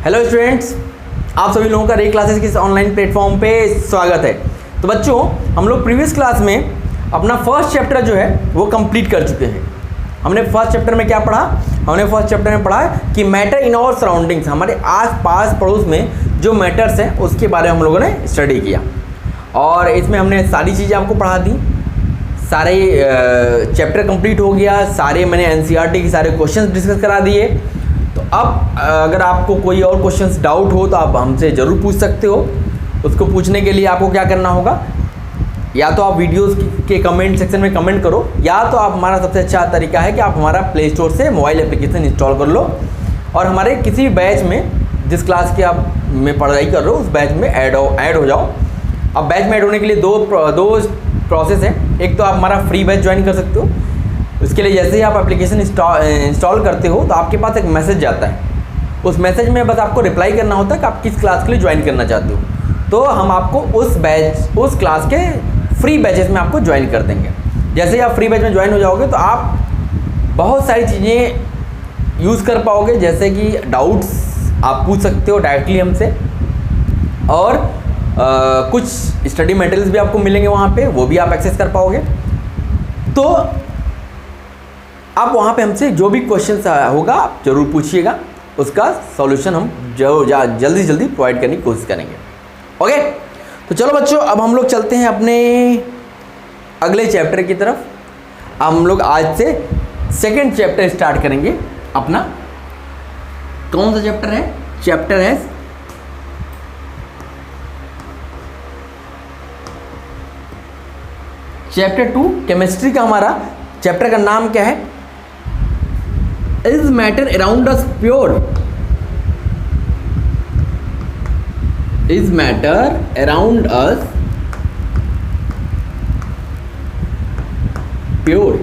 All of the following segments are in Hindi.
हेलो स्टूडेंट्स, आप सभी लोगों का रे क्लासेस के इस ऑनलाइन प्लेटफॉर्म पे स्वागत है। तो बच्चों, हम लोग प्रीवियस क्लास में अपना फर्स्ट चैप्टर जो है वो कंप्लीट कर चुके हैं। हमने फर्स्ट चैप्टर में क्या पढ़ा? हमने फर्स्ट चैप्टर में पढ़ा कि मैटर इन आवर सराउंडिंग्स, हमारे आस पास पड़ोस में जो मैटर्स हैं उसके बारे में हम लोगों ने स्टडी किया। और इसमें हमने सारी चीज़ें आपको पढ़ा दी, सारे चैप्टर कंप्लीट हो गया, सारे मैंने एनसीईआरटी के सारे क्वेश्चंस डिस्कस करा दिए। तो अब अगर आपको कोई और क्वेश्चंस डाउट हो तो आप हमसे ज़रूर पूछ सकते हो। उसको पूछने के लिए आपको क्या करना होगा, या तो आप वीडियोस के कमेंट सेक्शन में कमेंट करो, या तो आप हमारा सबसे अच्छा तरीका है कि आप हमारा प्ले स्टोर से मोबाइल एप्लीकेशन इंस्टॉल कर लो और हमारे किसी भी बैच में, जिस क्लास के आप में पढ़ाई कर रहे हो उस बैच में ऐड हो जाओ। अब बैच में ऐड होने के लिए दो प्रोसेस है। एक तो आप हमारा फ्री बैच ज्वाइन कर सकते हो। उसके लिए जैसे ही आप एप्लीकेशन इंस्टॉल करते हो तो आपके पास एक मैसेज जाता है। उस मैसेज में बस आपको रिप्लाई करना होता है कि आप किस क्लास के लिए ज्वाइन करना चाहते हो, तो हम आपको उस क्लास के फ्री बैचेस में आपको ज्वाइन कर देंगे। जैसे ही आप फ्री बैच में ज्वाइन हो जाओगे तो आप बहुत सारी चीज़ें यूज़ कर पाओगे, जैसे कि डाउट्स आप पूछ सकते हो डायरेक्टली हमसे, और कुछ स्टडी मटेरियल्स भी आपको मिलेंगे वहाँ पे, वो भी आप एक्सेस कर पाओगे। तो आप वहाँ पे हमसे जो भी क्वेश्चन होगा आप ज़रूर पूछिएगा, उसका सॉल्यूशन हम जल्दी से जल्दी प्रोवाइड करने की कोशिश करेंगे। ओके, तो चलो बच्चों, अब हम लोग चलते हैं अपने अगले चैप्टर की तरफ। अब हम लोग आज से सेकंड चैप्टर स्टार्ट करेंगे अपना। कौन सा चैप्टर है? चैप्टर है चैप्टर 2 केमिस्ट्री का। हमारा चैप्टर का नाम क्या है? Is matter around us pure? Is matter around us pure?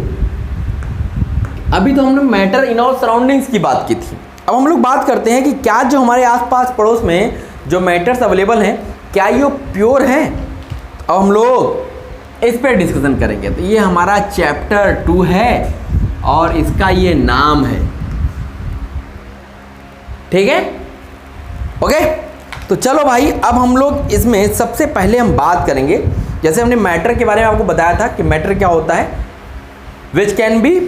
अभी तो हमने मैटर इन आवर सराउंडिंग्स की बात की थी। अब हम लोग बात करते हैं कि क्या जो हमारे आसपास पड़ोस में जो मैटर्स अवेलेबल हैं, क्या ये प्योर हैं? अब हम लोग इस पर डिस्कशन करेंगे। तो ये हमारा चैप्टर 2 है और इसका ये नाम है, ठीक है? ओके, तो चलो भाई, अब हम लोग इसमें सबसे पहले हम बात करेंगे, जैसे हमने मैटर के बारे में आपको बताया था कि मैटर क्या होता है, विच कैन बी,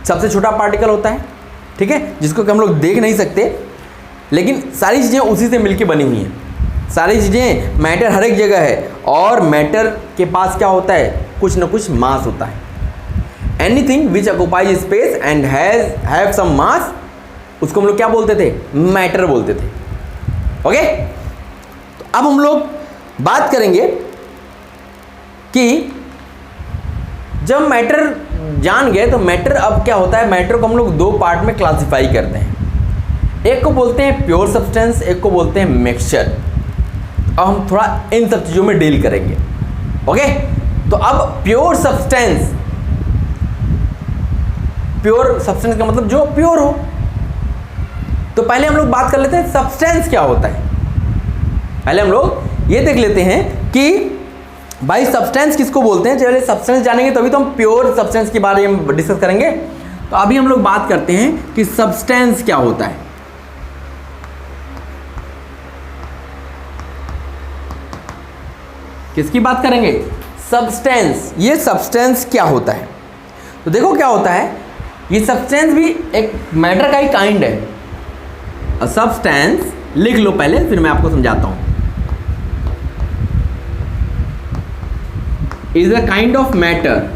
सबसे छोटा पार्टिकल होता है, ठीक है, जिसको कि हम लोग देख नहीं सकते, लेकिन सारी चीज़ें उसी से मिलके बनी हुई हैं। सारी चीज़ें, मैटर हर एक जगह है, और मैटर के पास क्या होता है? कुछ ना कुछ मास होता है। Anything which occupies space and have some mass, उसको हम लोग क्या बोलते थे? मैटर बोलते थे। ओके, तो अब हम लोग बात करेंगे कि जब मैटर जान गए तो मैटर अब क्या होता है। मैटर को हम लोग दो पार्ट में क्लासिफाई करते हैं। एक को बोलते हैं प्योर सब्सटेंस, एक को बोलते हैं मिक्सचर। अब हम थोड़ा इन सब चीज़ों में डील करेंगे। ओके, तो अब प्योर सब्सटेंस, प्योर सब्सटेंस का मतलब जो प्योर हो। तो पहले हम लोग बात कर लेते हैं सब्सटेंस क्या होता है। पहले हम लोग ये देख लेते हैं कि भाई सब्सटेंस किसको बोलते हैं। चलिए सब्सटेंस जानेंगे तभी तो हम प्योर सब्सटेंस के बारे में डिस्कस करेंगे। तो अभी हम लोग बात करते हैं कि सब्सटेंस क्या होता है। किसकी बात करेंगे? सब्सटेंस। ये सब्सटेंस क्या होता है? तो देखो क्या होता है, ये सब्सटेंस भी एक मैटर का ही काइंड है। सब्सटेंस लिख लो पहले, फिर मैं आपको समझाता हूं। Is a kind of matter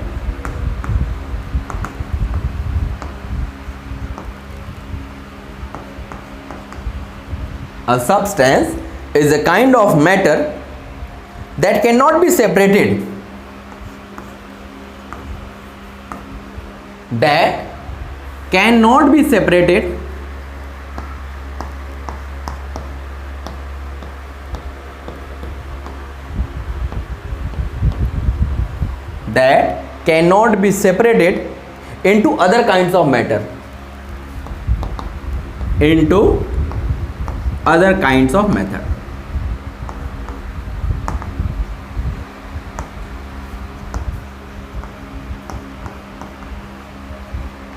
a substance is a kind of matter that cannot be separated, that cannot be separated that cannot be separated into other kinds of matter, into other kinds of matter.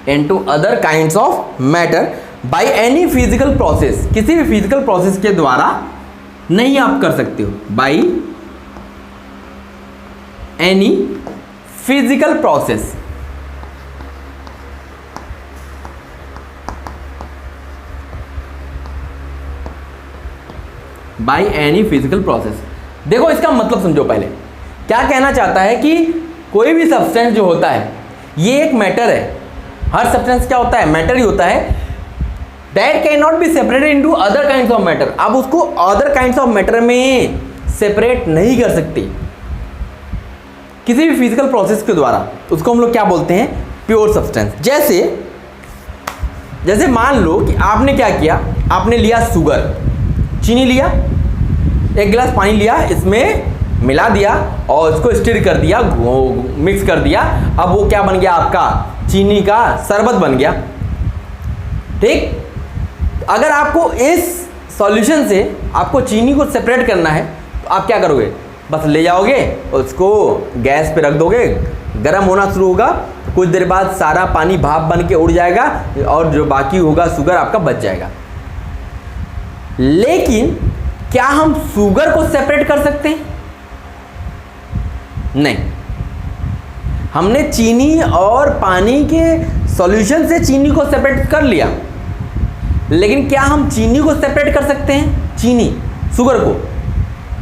into other kinds of matter by any physical process, किसी भी फिजिकल प्रोसेस के द्वारा नहीं आप कर सकते हो, by any physical process, by any physical process. देखो इसका मतलब समझो पहले, क्या कहना चाहता है कि कोई भी सब्सटेंस जो होता है ये एक मैटर है, हर सब्सटेंस क्या होता है, मैटर ही होता है। That can not be separated into other kinds of matter, आप उसको अदर काइंड्स ऑफ मैटर में सेपरेट नहीं कर सकते किसी भी फिजिकल प्रोसेस के द्वारा। उसको हम लोग क्या बोलते हैं, प्योर सब्सटेंस। जैसे मान लो कि आपने क्या किया, आपने लिया शुगर, चीनी लिया, एक गिलास पानी लिया, इसमें मिला दिया और इसको स्टिर कर दिया, मिक्स कर दिया। अब वो क्या बन गया, आपका चीनी का शरबत बन गया। ठीक, अगर आपको इस सॉल्यूशन से आपको चीनी को सेपरेट करना है तो आप क्या करोगे, बस ले जाओगे उसको गैस पे रख दोगे, गर्म होना शुरू होगा, कुछ देर बाद सारा पानी भाप बन के उड़ जाएगा और जो बाकी होगा शुगर आपका बच जाएगा। लेकिन क्या हम शुगर को सेपरेट कर सकते हैं? नहीं। हमने चीनी और पानी के सॉल्यूशन से चीनी को सेपरेट कर लिया, लेकिन क्या हम चीनी को सेपरेट कर सकते हैं, चीनी शुगर को?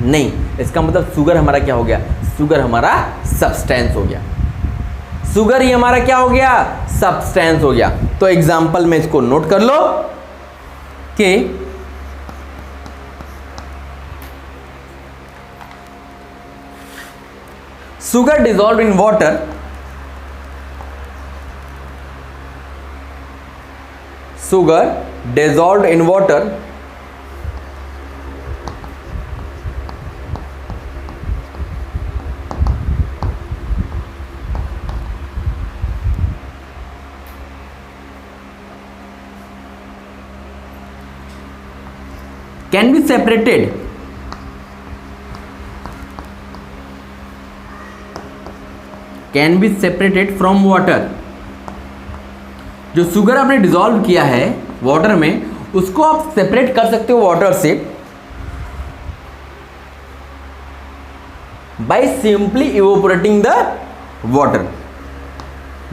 नहीं। इसका मतलब शुगर हमारा क्या हो गया, शुगर हमारा सब्सटेंस हो गया, शुगर ही हमारा क्या हो गया, सब्सटेंस हो गया। तो एग्जांपल में इसको नोट कर लो कि sugar dissolved in water can be separated from water। जो शुगर आपने डिसॉल्व किया है वाटर में, उसको आप सेपरेट कर सकते हो वाटर से by simply evaporating the water,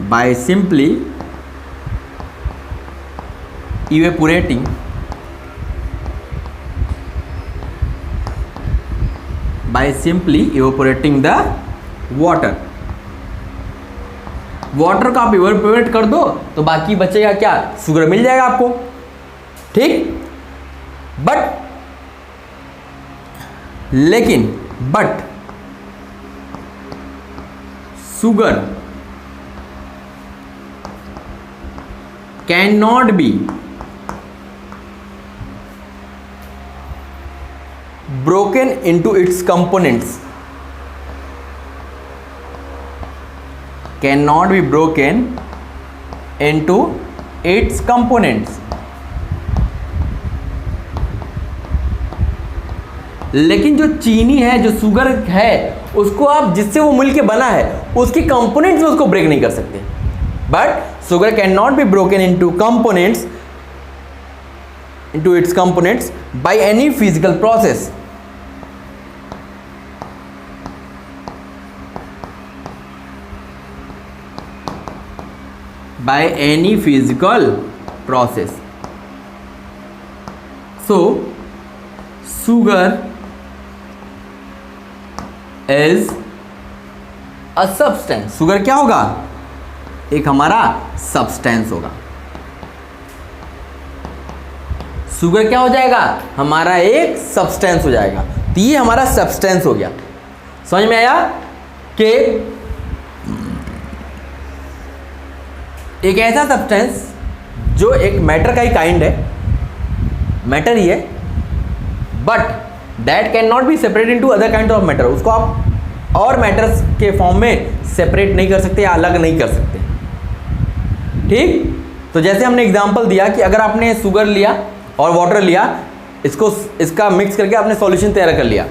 by simply evaporating the water. Water को आप इवेपोरेट कर दो तो बाकी बचेगा क्या, शुगर मिल जाएगा आपको। ठीक, but sugar cane not be broken into its components, cannot be broken into its components। लेकिन जो चीनी है, जो शुगर है, उसको आप जिससे वो मिलके बना है उसके कंपोनेंट्स में उसको ब्रेक नहीं कर सकते। But sugar cane not be broken into components, into its components by any physical process, by any physical process। So sugar is a substance। Sugar क्या होगा, एक हमारा सब्सटेंस होगा। शुगर क्या हो जाएगा, हमारा एक सब्सटेंस हो जाएगा। तो ये हमारा सब्सटेंस हो गया। समझ में आया कि एक ऐसा सब्सटेंस जो एक मैटर का ही काइंड है, मैटर ही है, but that can not be separate into other kind of matter. उसको आप और मैटर्स के फॉर्म में सेपरेट नहीं कर सकते या अलग नहीं कर सकते। ठीक, तो जैसे हमने एग्जांपल दिया कि अगर आपने शुगर लिया और वाटर लिया, इसका मिक्स करके आपने सॉल्यूशन तैयार कर लिया,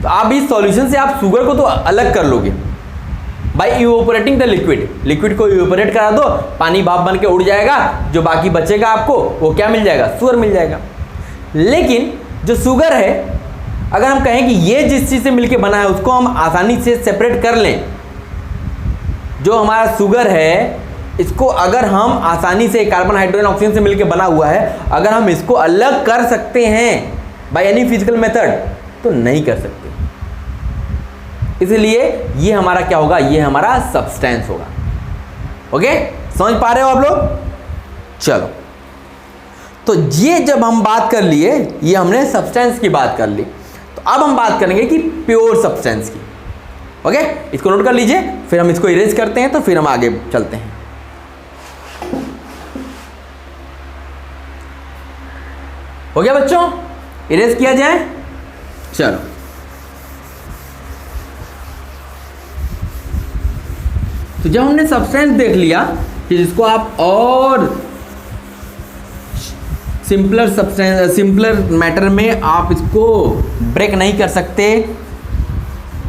तो आप इस सॉल्यूशन से आप शुगर को तो अलग कर लोगे, by evaporating the liquid, liquid को इवेपोरेट करा दो, पानी भाप बन के उड़ जाएगा, जो बाकी बचेगा आपको वो क्या मिल जाएगा, शुगर मिल जाएगा। लेकिन जो शुगर है, अगर हम कहें कि ये जिस चीज़ से मिलके बना है उसको हम आसानी से सेपरेट कर लें, जो हमारा शुगर है इसको अगर हम आसानी से कार्बन हाइड्रोजन ऑक्सीजन से मिलके बना हुआ है, अगर हम इसको अलग कर सकते हैं बाय एनी फिजिकल मेथड, तो नहीं कर सकते। इसलिए ये हमारा क्या होगा, ये हमारा सब्सटेंस होगा। ओके, समझ पा रहे हो आप लोग? चलो, तो ये जब हम बात कर लिए, ये हमने सब्सटेंस की बात कर ली, तो अब हम बात करेंगे कि प्योर सब्सटेंस की। ओके, इसको नोट कर लीजिए, फिर हम इसको इरेज करते हैं, तो फिर हम आगे चलते हैं। हो गया बच्चों, इरेज किया जाए। चलो, तो जब हमने सब्सटेंस देख लिया कि जिसको आप और सिंपलर मैटर में आप इसको ब्रेक नहीं कर सकते,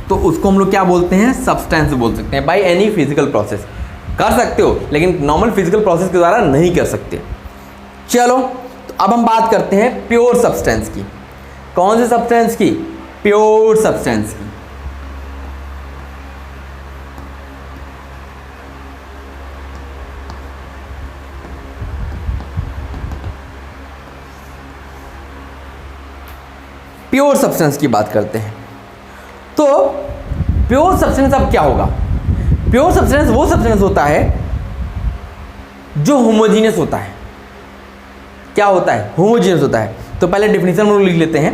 तो उसको हम लोग क्या बोलते हैं, सब्सटेंस बोल सकते हैं। बाय एनी फिजिकल प्रोसेस कर सकते हो, लेकिन नॉर्मल फिजिकल प्रोसेस के द्वारा नहीं कर सकते। चलो, तो अब हम बात करते हैं प्योर सब्सटेंस की। कौन से सब्सटेंस की? प्योर सब्सटेंस की। प्योर सब्सटेंस की बात करते हैं। तो प्योर सब्सटेंस अब क्या होगा? प्योर सब्सटेंस वो सब्सटेंस होता है जो होमोजीनियस होता है। क्या होता है? होमोजीनियस होता है। तो पहले डेफिनेशन हम लोग लिख लेते हैं।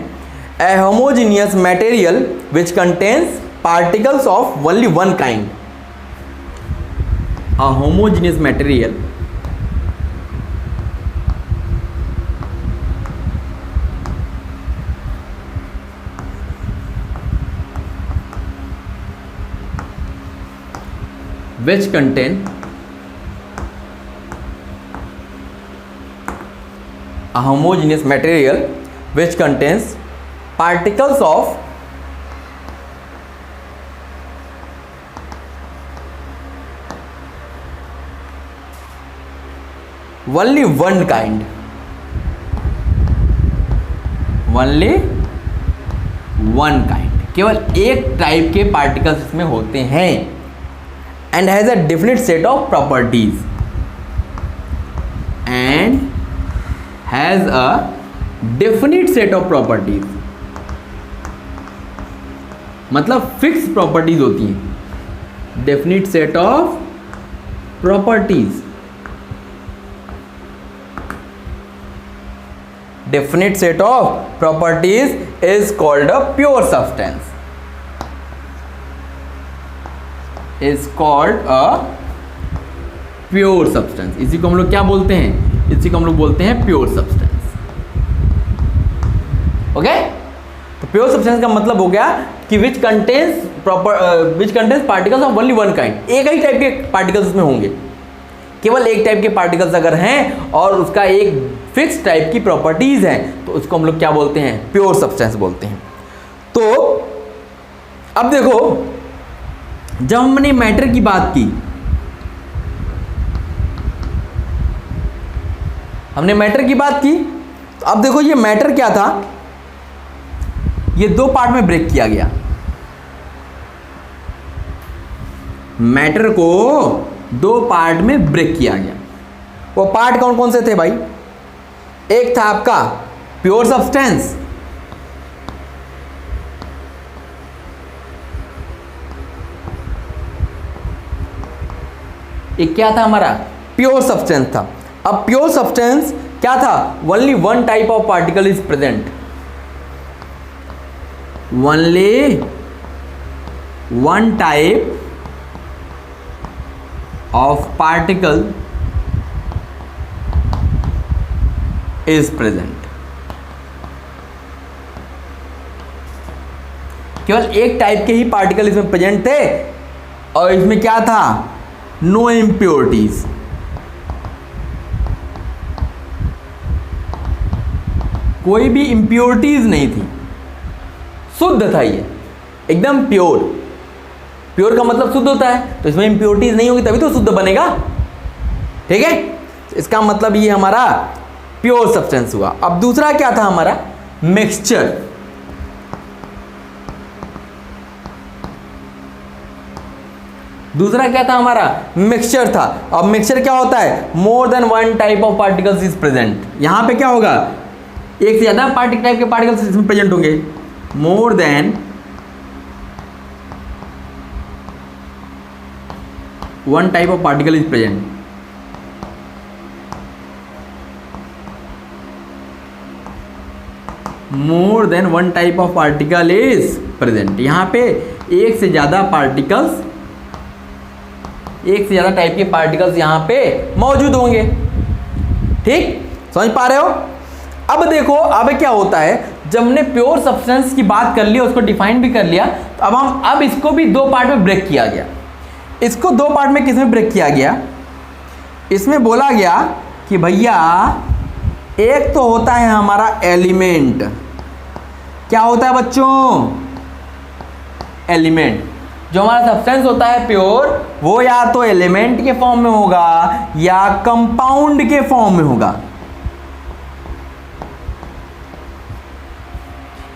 A homogeneous material which contains particles of only one kind. A homogeneous material which contain a homogeneous material which contains particles of only one kind, only one kind, केवल एक टाइप के पार्टिकल्स इसमें होते हैं। And has a definite set of properties, and has a definite set of properties, मतलब फिक्स प्रॉपर्टीज होती हैं। Definite set of properties, definite set of properties is called a pure substance, is called a pure substance। इसी को हम लोग क्या बोलते हैं? इसी को हम लोग बोलते हैं प्योर सब्सटेंस। ओके, तो प्योर सब्सटेंस का मतलब हो गया कि विच contains particles of only one kind. एक ही टाइप के पार्टिकल्स उसमें होंगे, केवल एक टाइप के पार्टिकल्स अगर हैं और उसका एक फिक्स टाइप की प्रॉपर्टीज हैं, तो उसको हम लोग क्या बोलते हैं? प्योर सब्सटेंस बोलते हैं। तो अब देखो, जब हमने मैटर की बात की, हमने मैटर की बात की, तो अब देखो ये मैटर क्या था, ये दो पार्ट में ब्रेक किया गया। मैटर को दो पार्ट में ब्रेक किया गया। वो पार्ट कौन कौन से थे भाई? एक था आपका प्योर सब्सटेंस, एक क्या था हमारा? प्योर सब्सटेंस था। अब प्योर सब्सटेंस क्या था? Only one type of particle is present, only one type of particle is present. केवल एक टाइप के ही पार्टिकल इसमें प्रेजेंट थे, और इसमें क्या था? No impurities. कोई भी इम्प्योरिटीज नहीं थी, शुद्ध था ये, एकदम प्योर। प्योर का मतलब शुद्ध होता है, तो इसमें इम्प्योरिटीज नहीं होगी तभी तो शुद्ध बनेगा। ठीक है, इसका मतलब ये हमारा प्योर सब्सटेंस हुआ। अब दूसरा क्या था हमारा, मिक्सचर। दूसरा क्या था हमारा, मिक्सचर था। अब मिक्सचर क्या होता है, more than one type of particles is present. यहां पे क्या होगा, एक से ज्यादा टाइप के पार्टिकल्स इसमें प्रेजेंट होंगे। More than one type of particle is present. More than one type of particle is present. यहां पे एक से ज्यादा पार्टिकल्स, एक से ज्यादा टाइप के पार्टिकल्स यहां पे मौजूद होंगे। ठीक, समझ पा रहे हो। अब देखो, अब क्या होता है, जब हमने प्योर सब्सटेंस की बात कर लिया, उसको डिफाइन भी कर लिया, तो अब इसको भी दो पार्ट में ब्रेक किया गया। इसको दो पार्ट में किसमें ब्रेक किया गया, इसमें बोला गया कि भैया एक तो होता है हमारा एलिमेंट। क्या होता है बच्चों, एलिमेंट। जो हमारा सब्सटेंस होता है प्योर, वो या तो एलिमेंट के फॉर्म में होगा या कंपाउंड के फॉर्म में होगा।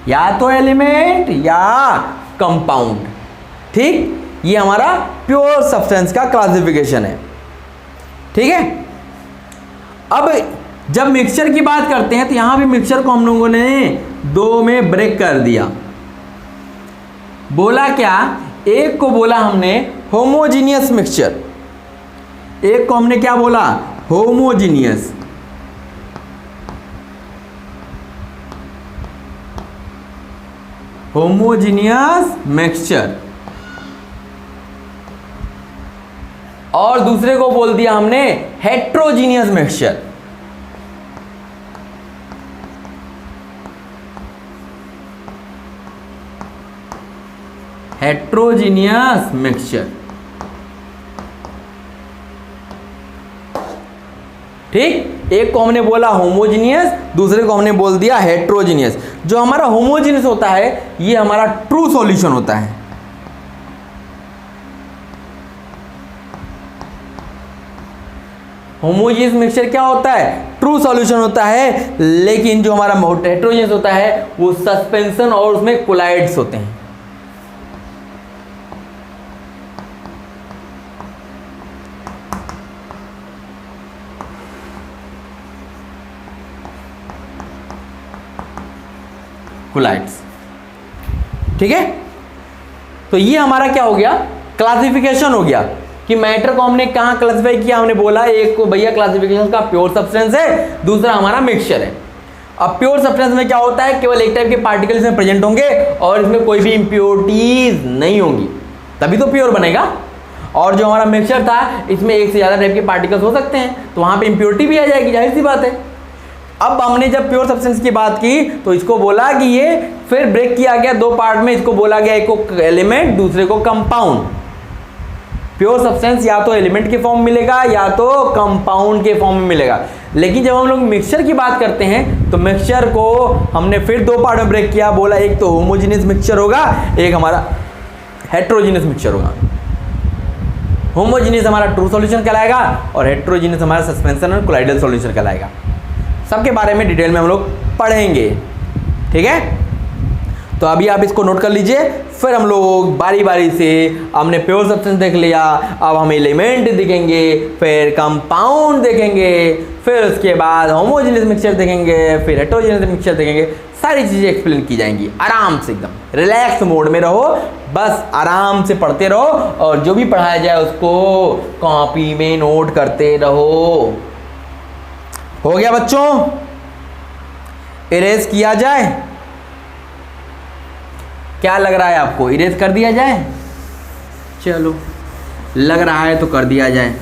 या तो एलिमेंट या कंपाउंड। ठीक, ये हमारा प्योर सब्सटेंस का क्लासिफिकेशन है। ठीक है, अब जब मिक्सचर की बात करते हैं तो यहां भी मिक्सचर को हम लोगों ने दो में ब्रेक कर दिया। बोला क्या, एक को बोला हमने होमोजीनियस मिक्सचर, एक को हमने क्या बोला, होमोजीनियस। Homogeneous mixture. और दूसरे को बोल दिया हमने हेट्रोजीनियस मिक्सचर। Heterogeneous mixture. ठीक, एक को हमने बोला होमोजीनियस, दूसरे को हमने बोल दिया हेट्रोजीनियस। जो हमारा होमोजीनियस होता है ये हमारा ट्रू सॉल्यूशन होता है। होमोजीनियस मिक्सचर क्या होता है, ट्रू सॉल्यूशन होता है। लेकिन जो हमारा हेट्रोजीनियस होता है वो सस्पेंशन और उसमें कोलाइड्स होते हैं। कोलाइड्स। ठीक है, तो ये हमारा क्या हो गया, क्लासिफिकेशन हो गया कि मैटर को हमने कहां क्लासिफाई किया। हमने बोला एक को भैया क्लासिफिकेशन का प्योर सब्सटेंस है, दूसरा हमारा मिक्सचर है। अब प्योर सब्सटेंस में क्या होता है, केवल एक टाइप के पार्टिकल इसमें प्रेजेंट होंगे और इसमें कोई भी इंप्योरिटीज नहीं होंगी, तभी तो प्योर बनेगा। और जो हमारा मिक्सचर था इसमें एक से ज्यादा टाइप के पार्टिकल्स हो सकते हैं, तो वहां पे इंप्योरिटी भी आ जाएगी, जाहिर सी बात है। अब हमने जब प्योर सब्सटेंस की बात की तो इसको बोला कि ये फिर ब्रेक किया गया दो पार्ट में। इसको बोला गया एक को एलिमेंट, दूसरे को कंपाउंड। प्योर सब्सटेंस या तो एलिमेंट के फॉर्म में मिलेगा या तो कंपाउंड के फॉर्म में मिलेगा। लेकिन जब हम लोग मिक्सचर की बात करते हैं तो मिक्सचर को हमने फिर दो पार्ट में ब्रेक किया। बोला एक तो होमोजीनियस मिक्सचर होगा, एक हमारा हेट्रोजीनियस मिक्सचर होगा। होमोजीनियस हमारा ट्रू सॉल्यूशन कहलाएगा और हेट्रोजीनियस हमारा सस्पेंशन और कोलाइडल सॉल्यूशन कहलाएगा। सबके बारे में डिटेल में हम लोग पढ़ेंगे। ठीक है, तो अभी आप इसको नोट कर लीजिए। फिर हम लोग बारी बारी से, हमने प्योर सब्सटेंस देख लिया, अब हम एलिमेंट देखेंगे, फिर कंपाउंड देखेंगे, फिर उसके बाद होमोजेनियस मिक्सचर देखेंगे, फिर हेटेरोजेनियस मिक्सचर देखेंगे। सारी चीज़ें एक्सप्लेन की जाएंगी आराम से, एकदम रिलैक्स मोड में रहो, बस आराम से पढ़ते रहो और जो भी पढ़ाया जाए उसको कॉपी में नोट करते रहो। हो गया बच्चों, इरेज किया जाए? क्या लग रहा है आपको, इरेज कर दिया जाए? चलो, लग रहा है तो कर दिया जाए।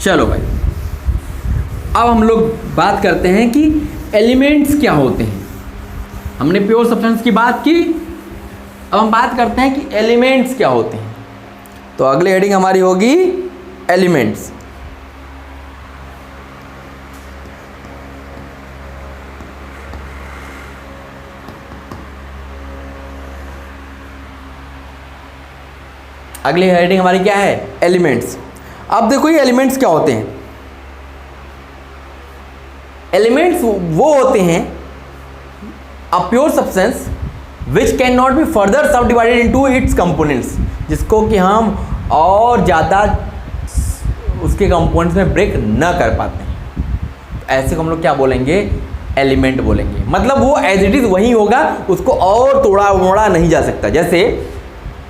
चलो भाई, अब हम लोग बात करते हैं कि एलिमेंट्स क्या होते हैं। हमने प्योर सब्सटेंस की बात की, अब हम बात करते हैं कि एलिमेंट्स क्या होते हैं। तो अगली हेडिंग हमारी होगी एलिमेंट्स। अगली हेडिंग हमारी क्या है, एलिमेंट्स। अब देखो ये एलिमेंट्स क्या होते हैं। एलिमेंट्स वो होते हैं a pure substance which can not be further सब डिवाइडेड इनटू इट्स कंपोनेंट्स, जिसको कि हम और ज़्यादा उसके कंपोनेंट्स में ब्रेक न कर पाते हैं। ऐसे को हम लोग क्या बोलेंगे, एलिमेंट बोलेंगे। मतलब वो एज इट इज़ वही होगा, उसको और तोड़ा मोड़ा नहीं जा सकता। जैसे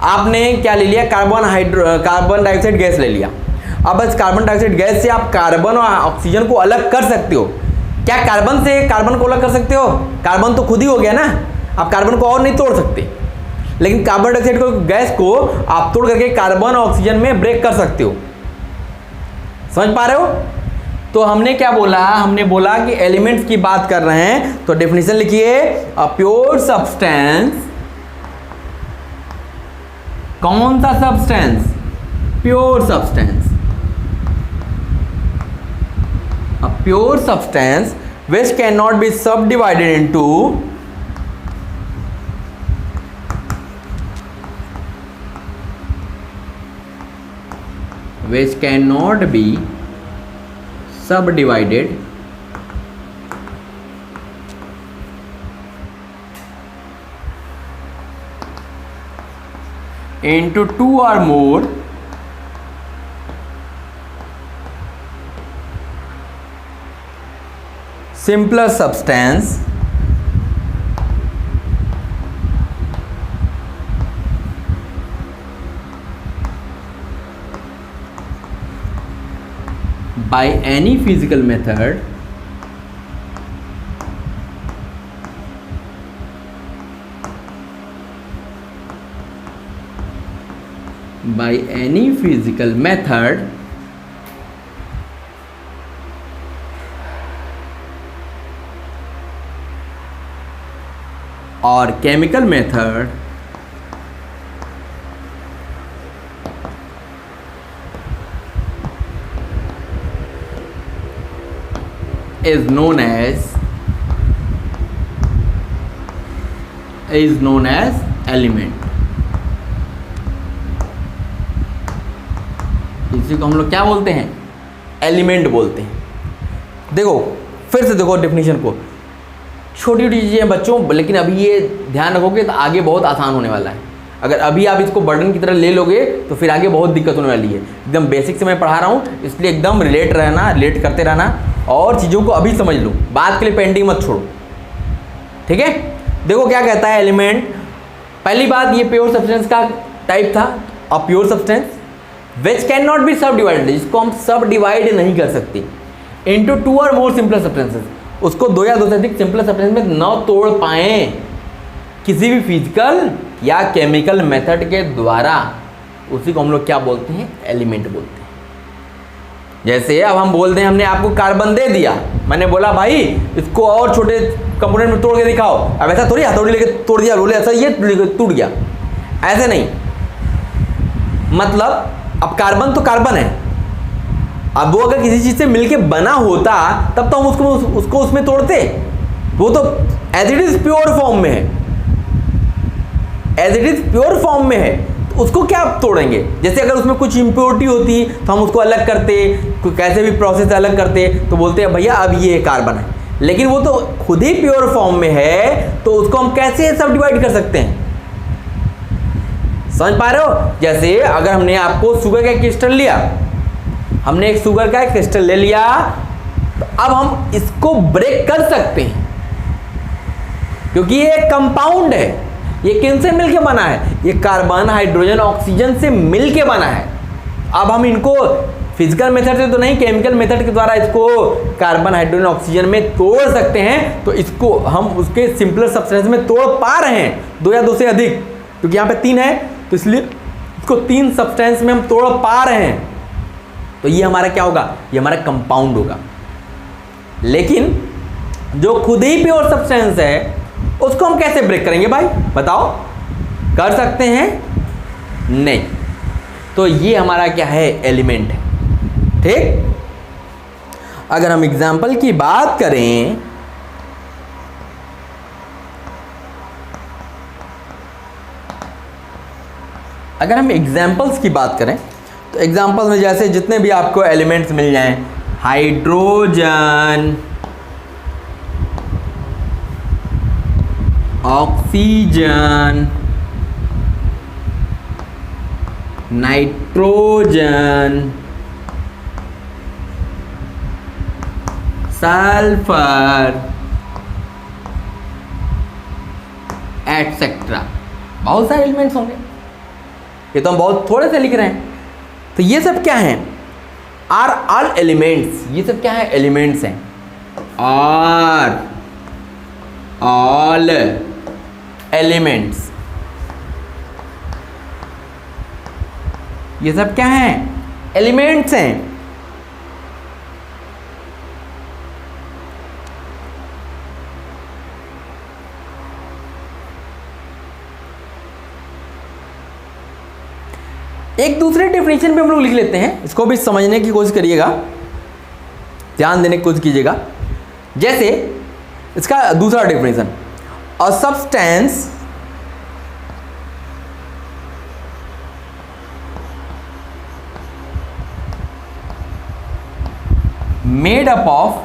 आपने क्या ले लिया, कार्बन डाइऑक्साइड गैस ले लिया। अब इस कार्बन डाइऑक्साइड गैस से आप कार्बन और ऑक्सीजन को अलग कर सकते हो। क्या कार्बन से कार्बन को अलग कर सकते हो? कार्बन तो खुद ही हो गया ना, आप कार्बन को और नहीं तोड़ सकते। लेकिन कार्बन डाइऑक्साइड को गैस को आप तोड़ करके कार्बन और ऑक्सीजन में ब्रेक कर सकते हो। समझ पा रहे हो? तो हमने क्या बोला, हमने बोला कि एलिमेंट्स की बात कर रहे हैं तो डेफिनेशन लिखिए, अ प्योर सब्सटेंस। कौन सा substance? Pure substance. A pure substance which cannot be subdivided into into two or more simpler substance by any physical method or chemical method is known as element। इसी को हम लोग क्या बोलते हैं, एलिमेंट बोलते हैं। देखो फिर से देखो डेफिनेशन को, छोटी छोटी चीज़ें बच्चों, लेकिन अभी ये ध्यान रखोगे तो आगे बहुत आसान होने वाला है। अगर अभी आप इसको बर्डन की तरह ले लोगे तो फिर आगे बहुत दिक्कत होने वाली है। एकदम बेसिक से मैं पढ़ा रहा हूँ, इसलिए एकदम रिलेट करते रहना और चीज़ों को अभी समझ लो, बात के लिए पेंडिंग मत छोड़ो, ठीक है। देखो क्या कहता है एलिमेंट। पहली बात, ये प्योर सब्सटेंस का टाइप था, a pure substance which can not be सब डिवाइडेड, जिसको हम सब डिवाइड नहीं कर सकते, इनटू टू और मोर सिंपल सब्सटेंसेस, उसको दो या दो से अधिक सिंपल सब्सटेंस में न तोड़ पाए किसी भी फिजिकल या केमिकल मेथड के द्वारा, उसी को हम लोग क्या बोलते हैं, एलिमेंट बोलते हैं। जैसे अब हम बोलते हैं हमने आपको कार्बन दे दिया, मैंने बोला भाई इसको और छोटे कंपोनेंट में तोड़ के दिखाओ। अब ऐसा थोड़ी हथौड़ी लेके तोड़ दिया, बोले ऐसा ये टूट गया, ऐसे नहीं। मतलब अब कार्बन तो कार्बन है, अब वो अगर किसी चीज़ से मिलके बना होता तब तो हम उसको उसमें तोड़ते, वो तो as it is pure form में है, as it is pure form में है, तो उसको क्या तोड़ेंगे। जैसे अगर उसमें कुछ इम्प्योरिटी होती तो हम उसको अलग करते, कैसे भी प्रोसेस अलग करते, तो बोलते हैं भैया अब ये कार्बन है, लेकिन वो तो खुद ही प्योर फॉर्म में है, तो उसको हम कैसे सब डिवाइड कर सकते हैं। समझ पा रहे हो? जैसे अगर हमने आपको शुगर का क्रिस्टल लिया, हमने एक शुगर का क्रिस्टल ले लिया, तो अब हम इसको ब्रेक कर सकते हैं क्योंकि ये एक कंपाउंड है। ये किनसे मिलके बना है, ये कार्बन हाइड्रोजन ऑक्सीजन से मिलके बना है। अब हम इनको फिजिकल मेथड से तो नहीं, केमिकल मेथड के द्वारा इसको कार्बन हाइड्रोजन ऑक्सीजन में तोड़ सकते हैं, तो इसको हम उसके सिंपलर सब्सटेंस में तोड़ पा रहे हैं, दो या दो से अधिक, क्योंकि यहाँ पे तीन है तो इसलिए इसको तीन सब्सटेंस में हम तोड़ पा रहे हैं, तो ये हमारा क्या होगा, ये हमारा कंपाउंड होगा। लेकिन जो खुद ही प्योर सब्सटेंस है उसको हम कैसे ब्रेक करेंगे भाई, बताओ? कर सकते हैं? नहीं। तो ये हमारा क्या है, एलिमेंट है। ठीक, अगर हम एग्जाम्पल की बात करें, अगर हम एग्जाम्पल्स की बात करें तो एग्जाम्पल्स में जैसे जितने भी आपको एलिमेंट्स मिल जाएं, hydrogen, oxygen, nitrogen, sulphur, etcetera, बहुत सारे एलिमेंट्स होंगे। ये तो हम बहुत थोड़े से लिख रहे हैं। तो ये सब क्या हैं, आर ऑल एलिमेंट्स। ये सब क्या है, एलिमेंट्स हैं। आर ऑल एलिमेंट्स, ये सब क्या हैं, एलिमेंट्स हैं। एक दूसरे डेफिनेशन पे हम लोग लिख लेते हैं, इसको भी समझने की कोशिश करिएगा, ध्यान देने की कोशिश कीजिएगा। जैसे इसका दूसरा definition, a substance made up of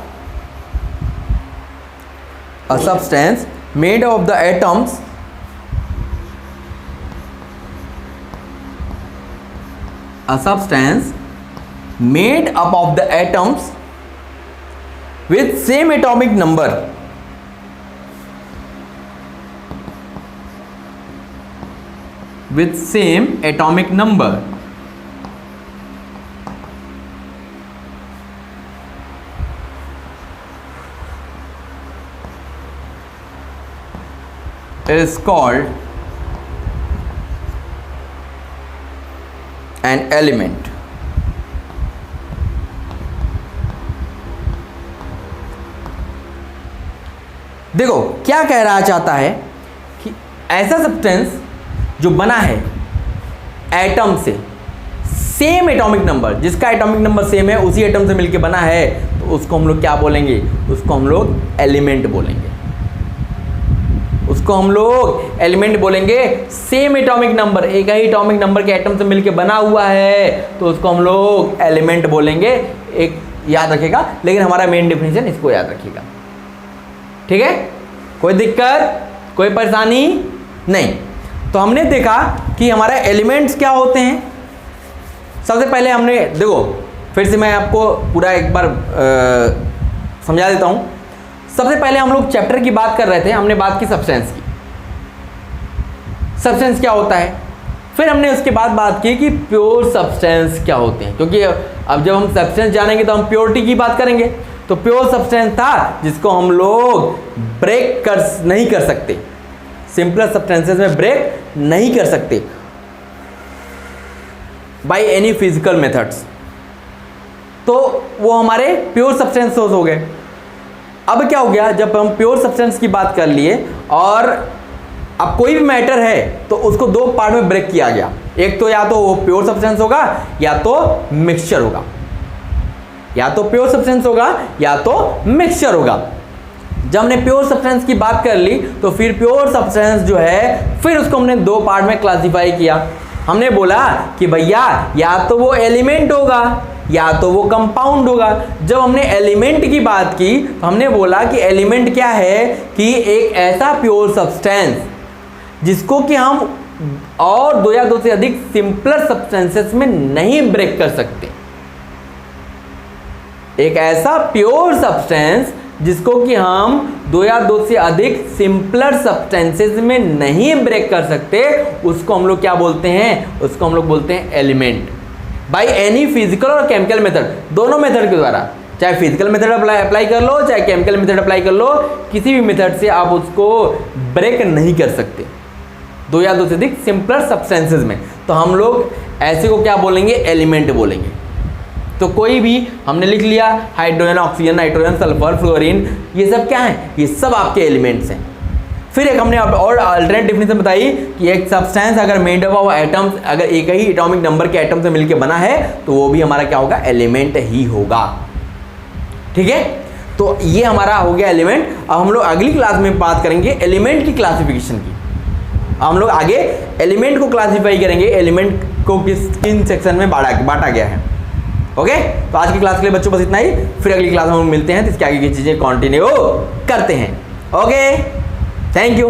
a substance made of the atoms a substance made up of the atoms with same atomic number is called an element। देखो क्या कह रहा चाहता है कि ऐसा सब्सटेंस जो बना है एटम से, सेम एटॉमिक नंबर, जिसका एटॉमिक नंबर सेम है, उसी एटम से मिलके बना है, तो उसको हम लोग क्या बोलेंगे, उसको हम लोग एलिमेंट बोलेंगे। उसको हम लोग एलिमेंट बोलेंगे। सेम एटॉमिक नंबर, एक ही एटॉमिक नंबर के एटम से मिलके बना हुआ है, तो उसको हम लोग एलिमेंट बोलेंगे। एक याद रखिएगा, लेकिन हमारा मेन डेफिनेशन इसको याद रखिएगा। ठीक है, कोई दिक्कत, कोई परेशानी नहीं। तो हमने देखा कि हमारे एलिमेंट्स क्या होते हैं। सबसे पहले हमने देखो, फिर से मैं आपको पूरा एक बार समझा देता हूं। सबसे पहले हम लोग चैप्टर की बात कर रहे थे, हमने बात की सब्सटेंस की, सब्सटेंस क्या होता है। फिर हमने उसके बाद बात की कि प्योर सब्सटेंस क्या होते हैं, क्योंकि अब जब हम सब्सटेंस जानेंगे तो हम प्योरिटी की बात करेंगे। तो प्योर सब्सटेंस था जिसको हम लोग ब्रेक नहीं कर सकते, सिंपल सब्सटेंसेस में ब्रेक नहीं कर सकते बाय एनी फिजिकल मेथड्स, तो वो हमारे प्योर सब्सटेंस हो गए। अब क्या हो गया, जब हम प्योर सब्सटेंस की बात कर लिए और अब कोई भी मैटर है तो उसको दो पार्ट में ब्रेक किया गया। एक तो या तो वो प्योर सब्सटेंस होगा या तो मिक्सचर होगा, या तो प्योर सब्सटेंस होगा या तो मिक्सचर होगा। जब हमने प्योर सब्सटेंस की बात कर ली तो फिर प्योर सब्सटेंस जो है, फिर उसको हमने दो पार्ट में क्लासिफाई किया। हमने बोला कि भैया या तो वो एलिमेंट होगा या तो वो कंपाउंड होगा। जब हमने एलिमेंट की बात की तो हमने बोला कि एलिमेंट क्या है, कि एक ऐसा प्योर सब्सटेंस जिसको कि हम और दो या दो से अधिक सिंपलर सब्सटेंसेस में नहीं ब्रेक कर सकते। एक ऐसा प्योर सब्सटेंस जिसको कि हम दो या दो से अधिक सिंपलर सब्सटेंसेस में नहीं ब्रेक कर सकते, उसको हम लोग क्या बोलते हैं, उसको हम लोग बोलते हैं एलिमेंट। बाय एनी फिजिकल और केमिकल मेथड, दोनों मेथड के द्वारा, चाहे फिजिकल मेथड अप्लाई कर लो चाहे केमिकल मेथड अप्लाई कर लो, किसी भी मेथड से आप उसको ब्रेक नहीं कर सकते दो या दो से अधिक सिंपलर सब्सटेंसेस में। तो हम लोग ऐसे को क्या बोलेंगे, एलिमेंट बोलेंगे। तो कोई भी हमने लिख लिया, hydrogen, oxygen, nitrogen, sulphur, fluorine, ये सब क्या है, ये सब आपके एलिमेंट्स हैं। फिर एक हमने और अल्टरनेट डेफिनेशन बताई कि एक सब्सटेंस अगर मेड अप ऑफ एटम्स, अगर एक ही एटॉमिक नंबर के एटम से मिलकर बना है तो वो भी हमारा क्या होगा, एलिमेंट ही होगा। ठीक है, तो ये हमारा हो गया एलिमेंट। अब हम लोग अगली क्लास में बात करेंगे एलिमेंट की क्लासिफिकेशन की। हम लोग आगे एलिमेंट को क्लासिफाई करेंगे, एलिमेंट को किन सेक्शन में बांटा गया है। ओके, तो आज की क्लास के लिए बच्चों बस इतना ही, फिर अगली क्लास में हम मिलते हैं तो इसके आगे की चीजें कंटिन्यू करते हैं। Okay, thank you.